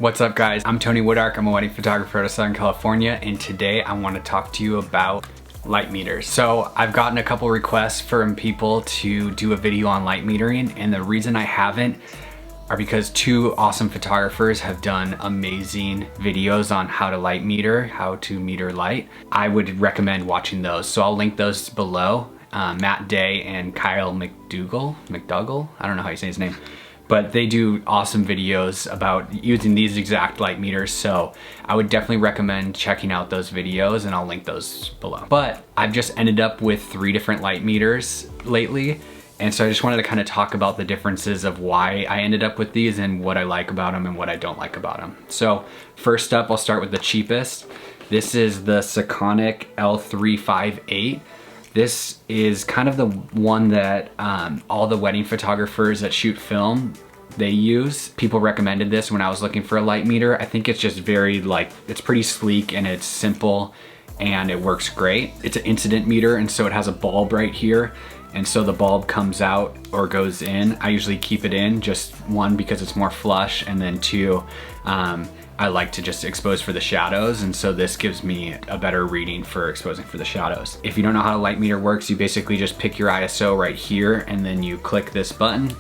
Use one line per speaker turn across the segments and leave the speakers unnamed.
What's up guys? I'm Tony Woodark. I'm a wedding photographer out of Southern California, and today I want to talk to you about light meters. So I've gotten a couple requests from people to do a video on light metering, and the reason I haven't are because two awesome photographers have done amazing videos on how to light meter, how to meter light. I would recommend watching those. So I'll link those below. Matt Day and Kyle Mcdougall, I don't know how you say his name, but they do awesome videos about using these exact light meters. So I would definitely recommend checking out those videos, and I'll link those below. But I've just ended up with 3 different light meters lately. And so I just wanted to kind of talk about the differences of why I ended up with these and what I like about them and what I don't like about them. So first up, I'll start with the cheapest. This is the Sekonic L358. This is kind of the one that all the wedding photographers that shoot film, they use. People recommended this when I was looking for a light meter. I think it's just very it's pretty sleek and it's simple and it works great. It's an incident meter, and so it has a bulb right here. And so the bulb comes out or goes in. I usually keep it in, just 1, because it's more flush, and then 2, I like to just expose for the shadows, and so this gives me a better reading for exposing for the shadows. If you don't know how a light meter works, you basically just pick your ISO right here, and then you click this button,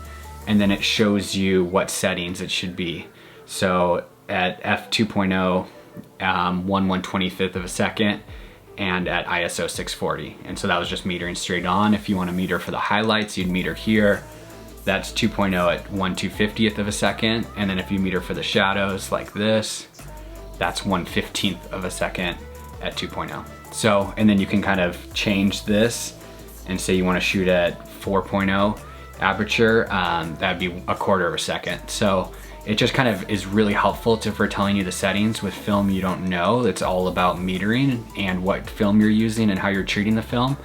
and then it shows you what settings it should be. So at f2.0, 1/125th of a second, and at ISO 640. And so that was just metering straight on. If you want to meter for the highlights, you'd meter here. That's 2.0 at 1/250th of a second. And then if you meter for the shadows like this, that's 1/15th of a second at 2.0. So, and then you can kind of change this and say you want to shoot at 4.0 aperture, that'd be 1/4 of a second. So it just kind of is really helpful for telling you the settings. With film, you don't know. It's all about metering and what film you're using and how you're treating the film.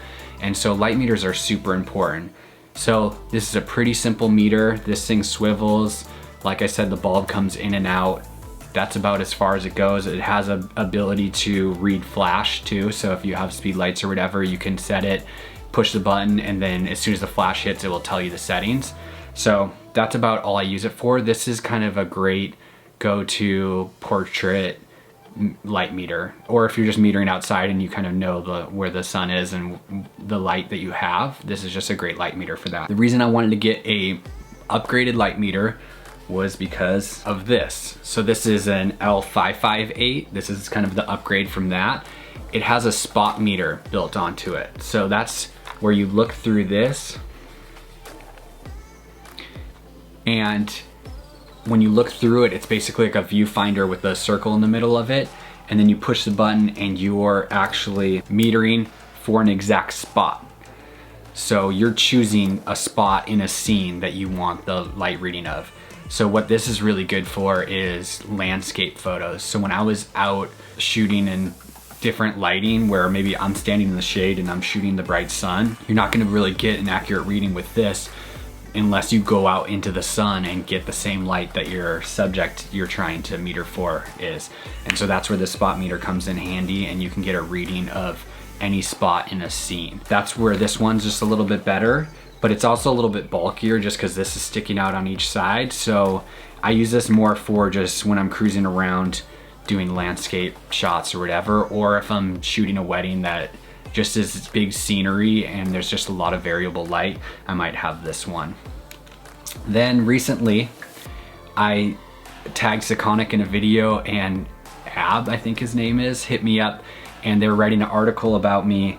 And so light meters are super important. So this is a pretty simple meter. This thing swivels. Like I said, the bulb comes in and out. That's about as far as it goes. It has an ability to read flash too. So if you have speed lights or whatever, you can set it, push the button, and then as soon as the flash hits, it will tell you the settings. So that's about all I use it for. This is kind of a great go-to portrait light meter, or if you're just metering outside and you kind of know where the sun is and the light that you have, this is just a great light meter for that. The reason I wanted to get a upgraded light meter was because of this. So this is an L558. This is kind of the upgrade from that. It has a spot meter built onto it. So that's where you look through this, and when you look through it, it's basically like a viewfinder with a circle in the middle of it, and then you push the button and you're actually metering for an exact spot. So you're choosing a spot in a scene that you want the light reading of. So what this is really good for is landscape photos. So when I was out shooting in different lighting where maybe I'm standing in the shade and I'm shooting the bright sun, you're not gonna really get an accurate reading with this unless you go out into the sun and get the same light that your subject you're trying to meter for is. And so that's where the spot meter comes in handy, and you can get a reading of any spot in a scene. That's where this one's just a little bit better, but it's also a little bit bulkier just because this is sticking out on each side. So I use this more for just when I'm cruising around doing landscape shots or whatever, or if I'm shooting a wedding that just is big scenery and there's just a lot of variable light, I might have this one. Then recently, I tagged Sekonic in a video, and Ab, I think his name is, hit me up, and they were writing an article about me,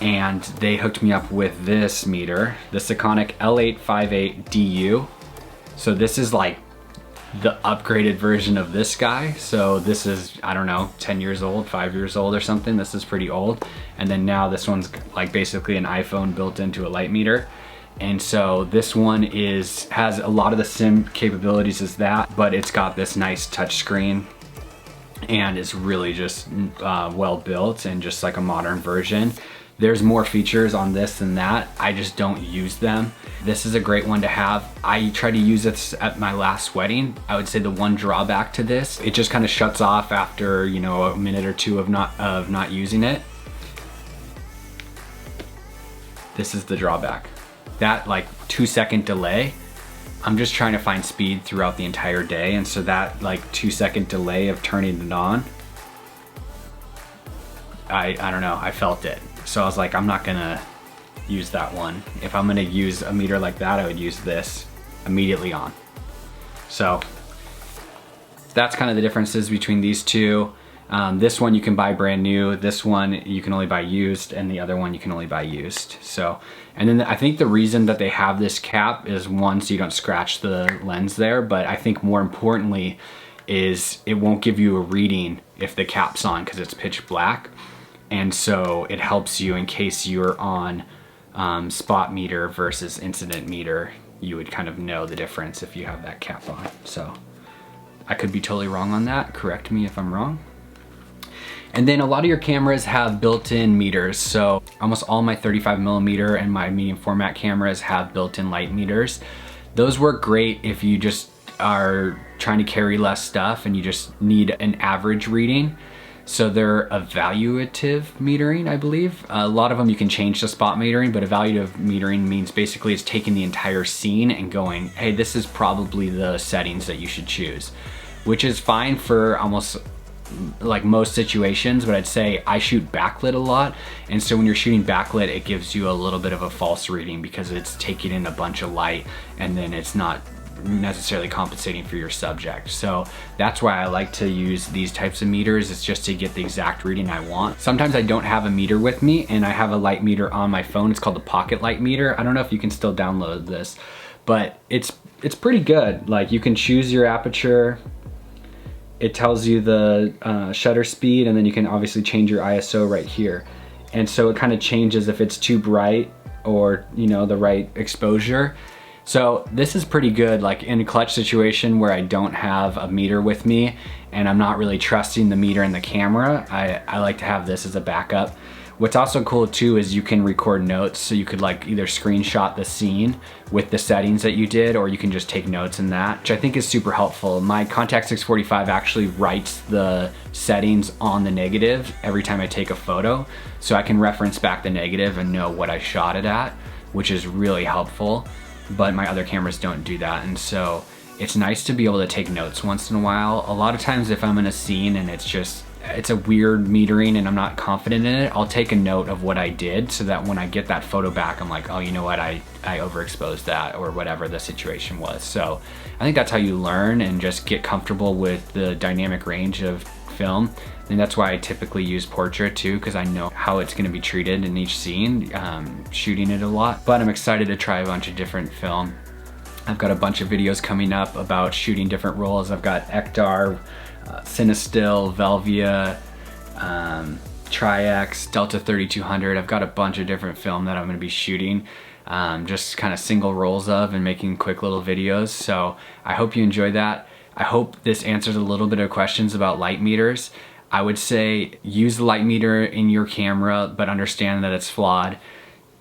and they hooked me up with this meter, the Sekonic L858 DU. So this is like the upgraded version of this guy. So this is, I don't know, 10 years old, 5 years old or something. This is pretty old. And then now this one's like basically an iPhone built into a light meter. And so this one has a lot of the same capabilities as that, but it's got this nice touch screen, and it's really just well built and just like a modern version. There's more features on this than that. I just don't use them. This is a great one to have. I tried to use this at my last wedding. I would say the one drawback to this, it just kind of shuts off after, you know, a minute or two of not using it. This is the drawback. That like 2-second delay I'm just trying to find speed throughout the entire day, and so that like 2-second delay of turning it on, I don't know, I felt it. So I was like, I'm not gonna use that one. If I'm gonna use a meter like that, I would use this immediately on. So that's kind of the differences between these two. This one you can buy brand new, this one you can only buy used, and the other one you can only buy used. So, and then I think the reason that they have this cap is one, so you don't scratch the lens there, but I think more importantly is it won't give you a reading if the cap's on because it's pitch black. And so it helps you in case you're on spot meter versus incident meter, you would kind of know the difference if you have that cap on. So I could be totally wrong on that, correct me if I'm wrong. And then a lot of your cameras have built-in meters. So almost all my 35mm and my medium format cameras have built-in light meters. Those work great if you just are trying to carry less stuff and you just need an average reading. So they're evaluative metering, I believe. A lot of them you can change to spot metering, but evaluative metering means basically it's taking the entire scene and going, hey, this is probably the settings that you should choose, which is fine for almost like most situations, but I'd say I shoot backlit a lot. And so when you're shooting backlit, it gives you a little bit of a false reading because it's taking in a bunch of light and then it's not necessarily compensating for your subject. So that's why I like to use these types of meters. It's just to get the exact reading I want. Sometimes I don't have a meter with me and I have a light meter on my phone. It's called the pocket light meter. I don't know if you can still download this, but it's pretty good. Like you can choose your aperture. It tells you the shutter speed, and then you can obviously change your ISO right here. And so it kind of changes if it's too bright or, you know, the right exposure. So this is pretty good, like in a clutch situation where I don't have a meter with me and I'm not really trusting the meter and the camera, I like to have this as a backup. What's also cool too is you can record notes, so you could like either screenshot the scene with the settings that you did, or you can just take notes in that, which I think is super helpful. My Contact 645 actually writes the settings on the negative every time I take a photo, so I can reference back the negative and know what I shot it at, which is really helpful. But my other cameras don't do that, and so it's nice to be able to take notes once in a while. A lot of times if I'm in a scene and it's a weird metering and I'm not confident in it, I'll take a note of what I did so that when I get that photo back, I'm like, oh, you know what, I overexposed that, or whatever the situation was. So I think that's how you learn and just get comfortable with the dynamic range of film. And that's why I typically use portrait too, because I know how it's gonna be treated in each scene, shooting it a lot. But I'm excited to try a bunch of different film. I've got a bunch of videos coming up about shooting different rolls. I've got Ektar, Cinestill, Velvia, Tri-X, Delta 3200. I've got a bunch of different film that I'm gonna be shooting, just kind of single rolls of and making quick little videos. So I hope you enjoy that. I hope this answers a little bit of questions about light meters. I would say use the light meter in your camera, but understand that it's flawed.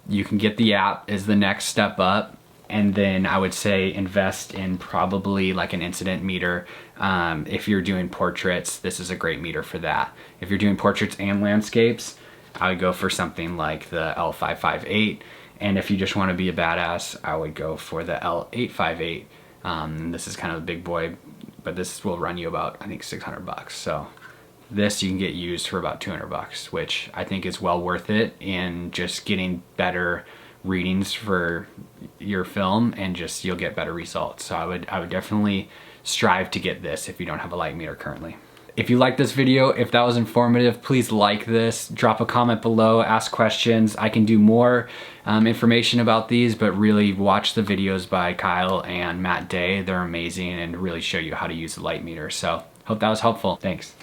You can get the app as the next step up. And then I would say invest in probably like an incident meter. If you're doing portraits, this is a great meter for that. If you're doing portraits and landscapes, I would go for something like the L558. And if you just want to be a badass, I would go for the L858. This is kind of a big boy, but this will run you about, I think, 600 bucks. So this you can get used for about 200 bucks, which I think is well worth it in just getting better readings for your film, and just you'll get better results. So I would definitely strive to get this if you don't have a light meter currently. If you like this video, if that was informative, please like this, drop a comment below, ask questions. I can do more information about these, but really watch the videos by Kyle and Matt Day. They're amazing and really show you how to use the light meter. So hope that was helpful. Thanks.